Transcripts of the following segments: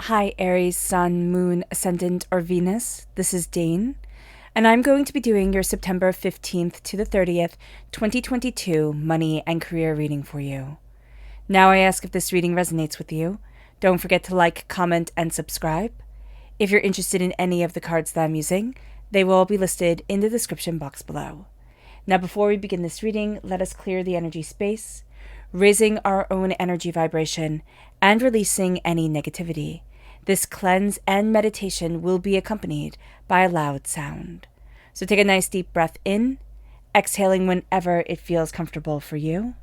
Hi, Aries, Sun, Moon, Ascendant, or Venus. This is Dane, and I'm going to be doing your September 15th to the 30th, 2022 money and career reading for you. Now I ask if this reading resonates with you. Don't forget to like, comment, and subscribe. If you're interested in any of the cards that I'm using, they will all be listed in the description box below. Now, before we begin this reading, let us clear the energy space, raising our own energy vibration and releasing any negativity. This cleanse and meditation will be accompanied by a loud sound. So take a nice deep breath in, exhaling whenever it feels comfortable for you.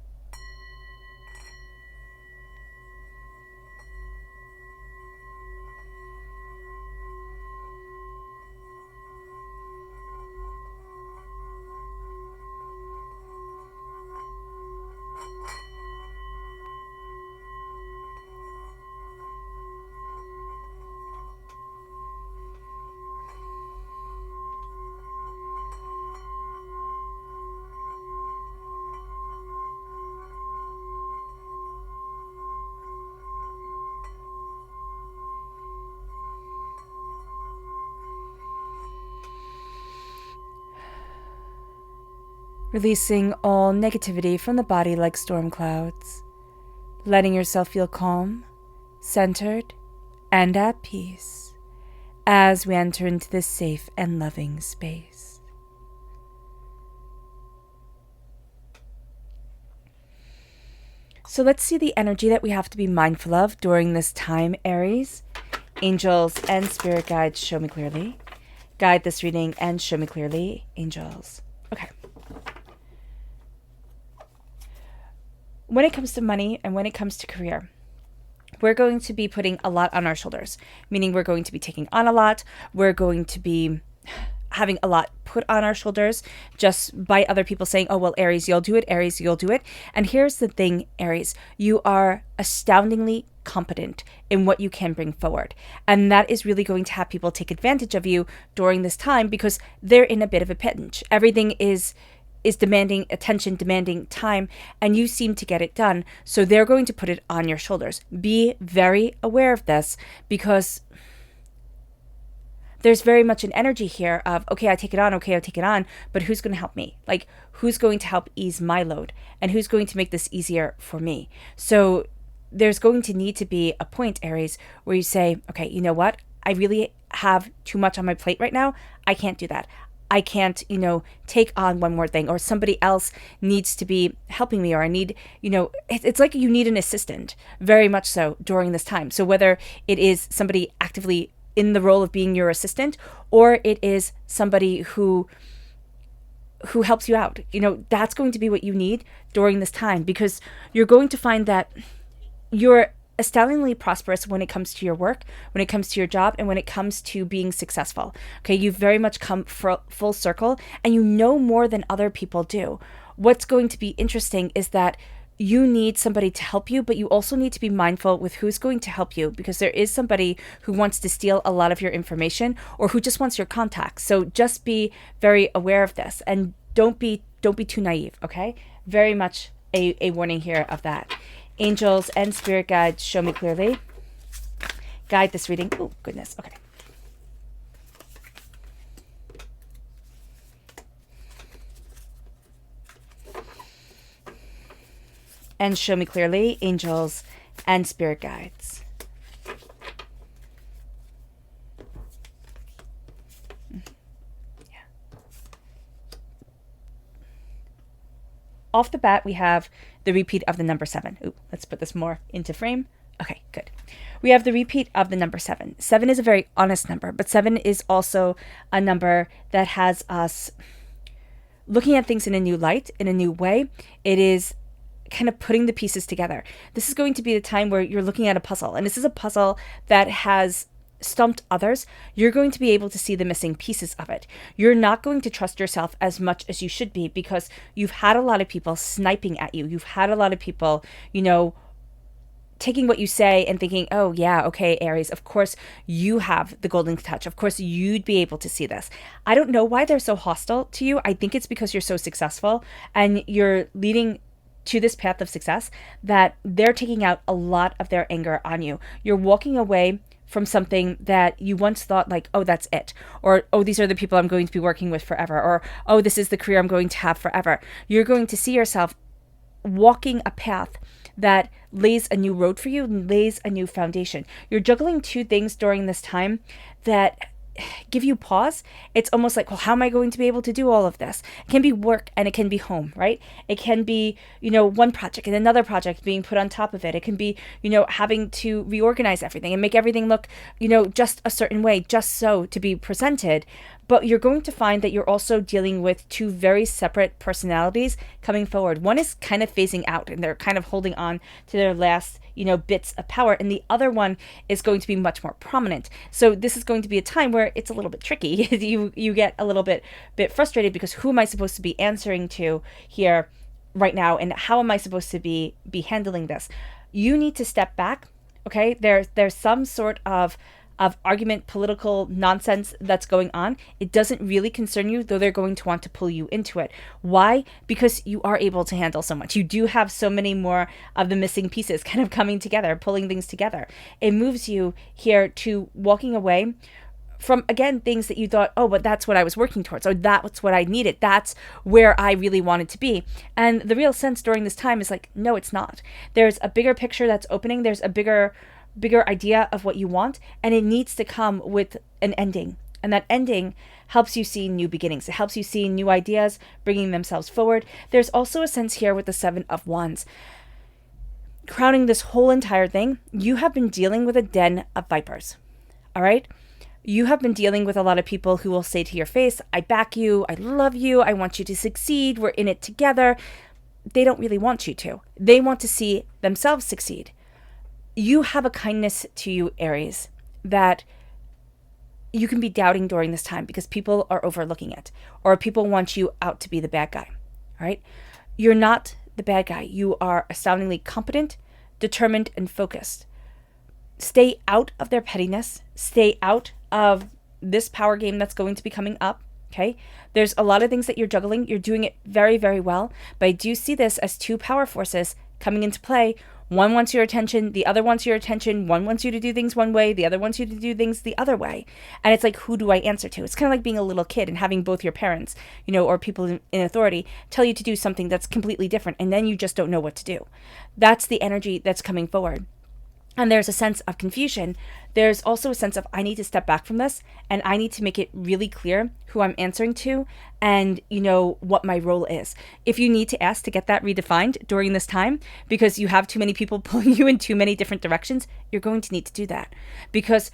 Releasing all negativity from the body like storm clouds, letting yourself feel calm, centered, and at peace as we enter into this safe and loving space. So let's see the energy that we have to be mindful of during this time, Aries. Angels and spirit guides, show me clearly. Guide this reading and show me clearly, angels. Okay. When it comes to money and when it comes to career, we're going to be putting a lot on our shoulders, meaning we're going to be taking on a lot. We're going to be having a lot put on our shoulders just by other people saying, oh, well, Aries, you'll do it. Aries, you'll do it. And here's the thing, Aries, you are astoundingly competent in what you can bring forward. And that is really going to have people take advantage of you during this time because they're in a bit of a pinch. Everything is demanding attention, demanding time, and you seem to get it done. So they're going to put it on your shoulders. Be very aware of this because there's very much an energy here of, okay, I take it on, but who's going to help me? Like, who's going to help ease my load? And who's going to make this easier for me? So there's going to need to be a point, Aries, where you say, okay, you know what? I really have too much on my plate right now. I can't do that. I can't, take on one more thing, or somebody else needs to be helping me, or I need, it's like you need an assistant, very much so during this time. So whether it is somebody actively in the role of being your assistant, or it is somebody who helps you out, that's going to be what you need during this time, because you're going to find that you're astoundingly prosperous when it comes to your work, when it comes to your job, and when it comes to being successful. Okay, you've very much come full circle, and you know more than other people do. What's going to be interesting is that you need somebody to help you, but you also need to be mindful with who's going to help you, because there is somebody who wants to steal a lot of your information or who just wants your contacts. So just be very aware of this, and don't be too naive, okay? Very much a warning here of that. Angels and spirit guides, show me clearly. Guide this reading. Oh, goodness. Okay. And show me clearly, angels and spirit guides. Yeah. Off the bat, we have the repeat of the number 7. Ooh, let's put this more into frame. Okay, good. We have the repeat of the number 7. 7 is a very honest number, but 7 is also a number that has us looking at things in a new light, in a new way. It is kind of putting the pieces together. This is going to be the time where you're looking at a puzzle, and this is a puzzle that has stumped others. You're going to be able to see the missing pieces of it. You're not going to trust yourself as much as you should be, because you've had a lot of people sniping at you. You've had a lot of people, taking what you say and thinking, oh yeah, okay, Aries, of course you have the golden touch. Of course you'd be able to see this. I don't know why they're so hostile to you. I think it's because you're so successful and you're leading to this path of success that they're taking out a lot of their anger on you. You're walking away from something that you once thought like, oh, that's it. Or, oh, these are the people I'm going to be working with forever. Or, oh, this is the career I'm going to have forever. You're going to see yourself walking a path that lays a new road for you and lays a new foundation. You're juggling two things during this time that give you pause. It's almost like, well, how am I going to be able to do all of this? It can be work and it can be home, right? It can be, one project and another project being put on top of it. It can be, having to reorganize everything and make everything look, just a certain way, just so to be presented. But you're going to find that you're also dealing with two very separate personalities coming forward. One is kind of phasing out and they're kind of holding on to their last, bits of power. And the other one is going to be much more prominent. So this is going to be a time where it's a little bit tricky. you get a little bit frustrated because who am I supposed to be answering to here right now? And how am I supposed to be handling this? You need to step back. Okay. There's some sort of argument, political nonsense that's going on. It doesn't really concern you, though they're going to want to pull you into it. Why? Because you are able to handle so much. You do have so many more of the missing pieces kind of coming together, pulling things together. It moves you here to walking away from, again, things that you thought, oh, but that's what I was working towards, or that's what I needed. That's where I really wanted to be. And the real sense during this time is like, no, it's not. There's a bigger picture that's opening. There's a bigger idea of what you want, and it needs to come with an ending. And that ending helps you see new beginnings. It helps you see new ideas bringing themselves forward. There's also a sense here with the Seven of Wands. Crowning this whole entire thing, you have been dealing with a den of vipers. All right? You have been dealing with a lot of people who will say to your face, I back you, I love you, I want you to succeed, we're in it together. They don't really want you to. They want to see themselves succeed. You have a kindness to you, Aries, that you can be doubting during this time because people are overlooking it, or people want you out to be the bad guy, all right? You're not the bad guy. You are astoundingly competent, determined, and focused. Stay out of their pettiness. Stay out of this power game that's going to be coming up, okay? There's a lot of things that you're juggling. You're doing it very, very well, but I do see this as two power forces coming into play. One wants your attention, the other wants your attention. One wants you to do things one way, the other wants you to do things the other way. And it's like, who do I answer to? It's kind of like being a little kid and having both your parents, or people in authority tell you to do something that's completely different, and then you just don't know what to do. That's the energy that's coming forward. And there's a sense of confusion. There's also a sense of, I need to step back from this and I need to make it really clear who I'm answering to and, what my role is. If you need to ask to get that redefined during this time because you have too many people pulling you in too many different directions, you're going to need to do that because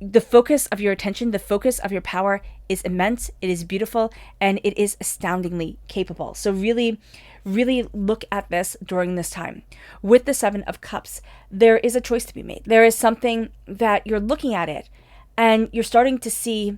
the focus of your attention, the focus of your power is immense, it is beautiful, and it is astoundingly capable. So really, really look at this during this time. With the Seven of Cups, there is a choice to be made. There is something that you're looking at it, and you're starting to see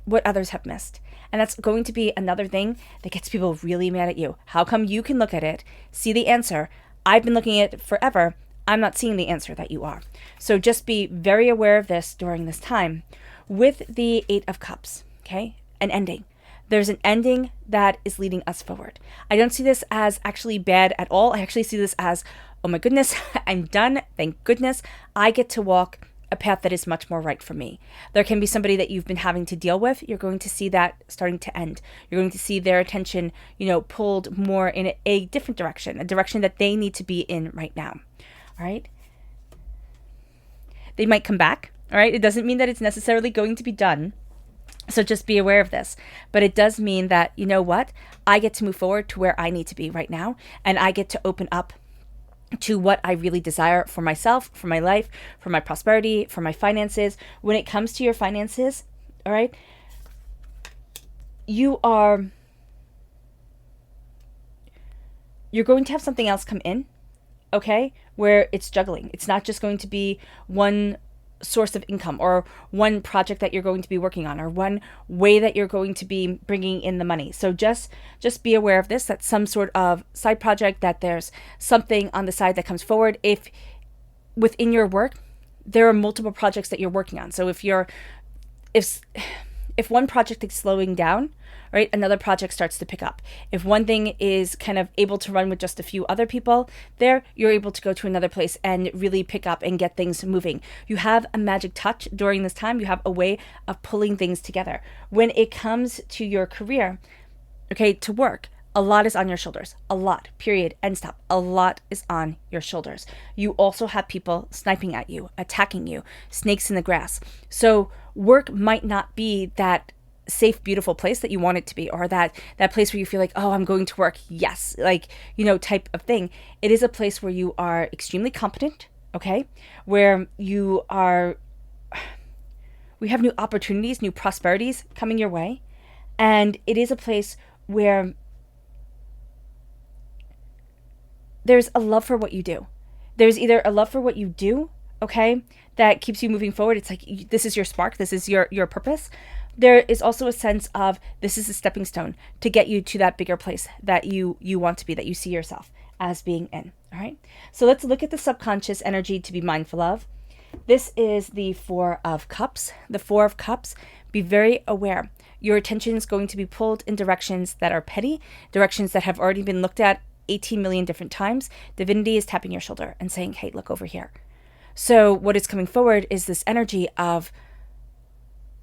what others have missed. And that's going to be another thing that gets people really mad at you. How come you can look at it, see the answer? I've been looking at it forever. I'm not seeing the answer that you are. So just be very aware of this during this time. With the Eight of Cups, okay, an ending. There's an ending that is leading us forward. I don't see this as actually bad at all. I actually see this as, oh my goodness, I'm done. Thank goodness. I get to walk a path that is much more right for me. There can be somebody that you've been having to deal with. You're going to see that starting to end. You're going to see their attention, pulled more in a different direction, a direction that they need to be in right now. All right. They might come back. All right. It doesn't mean that it's necessarily going to be done. So just be aware of this. But it does mean that, you know what? I get to move forward to where I need to be right now. And I get to open up to what I really desire for myself, for my life, for my prosperity, for my finances. When it comes to your finances, all right, you're going to have something else come in. Okay, where it's juggling. It's not just going to be one source of income or one project that you're going to be working on or one way that you're going to be bringing in the money. So just be aware of this, that's some sort of side project, that there's something on the side that comes forward. If within your work, there are multiple projects that you're working on. So if if one project is slowing down, right, another project starts to pick up. If one thing is kind of able to run with just a few other people there, you're able to go to another place and really pick up and get things moving. You have a magic touch during this time. You have a way of pulling things together. When it comes to your career, okay, to work, a lot is on your shoulders. A lot, period, end stop. A lot is on your shoulders. You also have people sniping at you, attacking you, snakes in the grass. So work might not be that safe, beautiful place that you want it to be, or that place where you feel like, oh, I'm going to work, yes, like, type of thing. It is a place where you are extremely competent, okay, where we have new opportunities, new prosperities coming your way. And it is a place where there's a love for what you do. There's either a love for what you do, okay, that keeps you moving forward. It's like, this is your spark, this is your purpose. There is also a sense of, this is a stepping stone to get you to that bigger place that you want to be, that you see yourself as being in, all right? So let's look at the subconscious energy to be mindful of. This is the Four of Cups. The Four of Cups, be very aware. Your attention is going to be pulled in directions that are petty, directions that have already been looked at 18 million different times. Divinity is tapping your shoulder and saying, hey, look over here. So what is coming forward is this energy of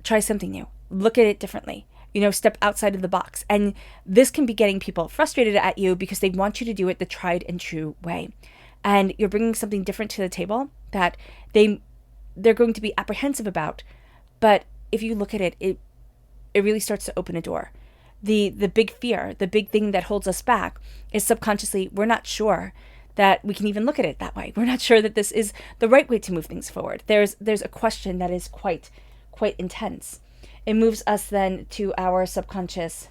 try something new, look at it differently, step outside of the box. And this can be getting people frustrated at you because they want you to do it the tried and true way. And you're bringing something different to the table that they're going to be apprehensive about. But if you look at it, it really starts to open a door. The big fear, the big thing that holds us back is subconsciously, we're not sure that we can even look at it that way. We're not sure that this is the right way to move things forward. There's a question that is quite intense. It moves us then to our subconscious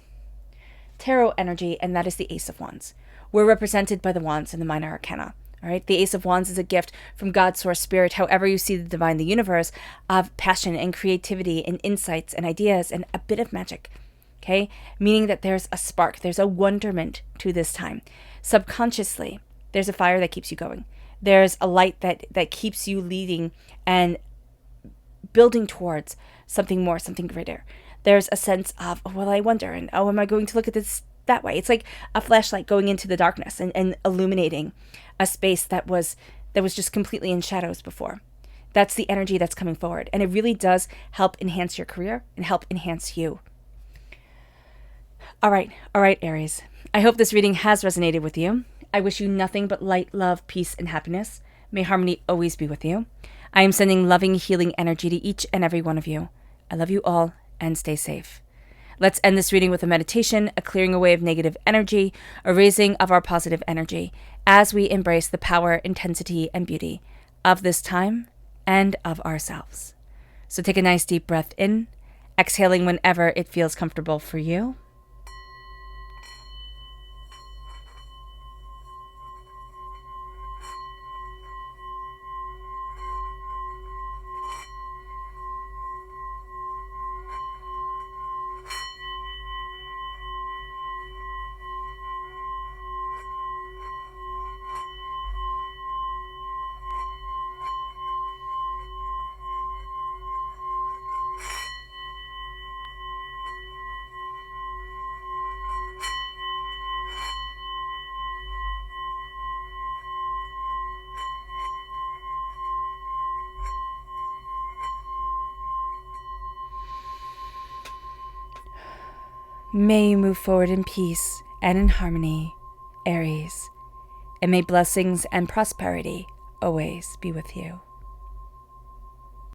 tarot energy, and that is the Ace of Wands. We're represented by the Wands in the Minor Arcana. All right, the Ace of Wands is a gift from God, Source, Spirit, however you see the divine, the universe, of passion and creativity and insights and ideas and a bit of magic. Okay, meaning that there's a spark, there's a wonderment to this time. Subconsciously, there's a fire that keeps you going. There's a light that keeps you leading and building towards something more, something greater. There's a sense of, oh, well, I wonder, and oh, am I going to look at this that way? It's like a flashlight going into the darkness and illuminating a space that was just completely in shadows before. That's the energy that's coming forward. And it really does help enhance your career and help enhance you. All right, Aries. I hope this reading has resonated with you. I wish you nothing but light, love, peace, and happiness. May harmony always be with you. I am sending loving, healing energy to each and every one of you. I love you all, and stay safe. Let's end this reading with a meditation, a clearing away of negative energy, a raising of our positive energy, as we embrace the power, intensity, and beauty of this time and of ourselves. So take a nice deep breath in, exhaling whenever it feels comfortable for you. May you move forward in peace and in harmony, Aries, and may blessings and prosperity always be with you.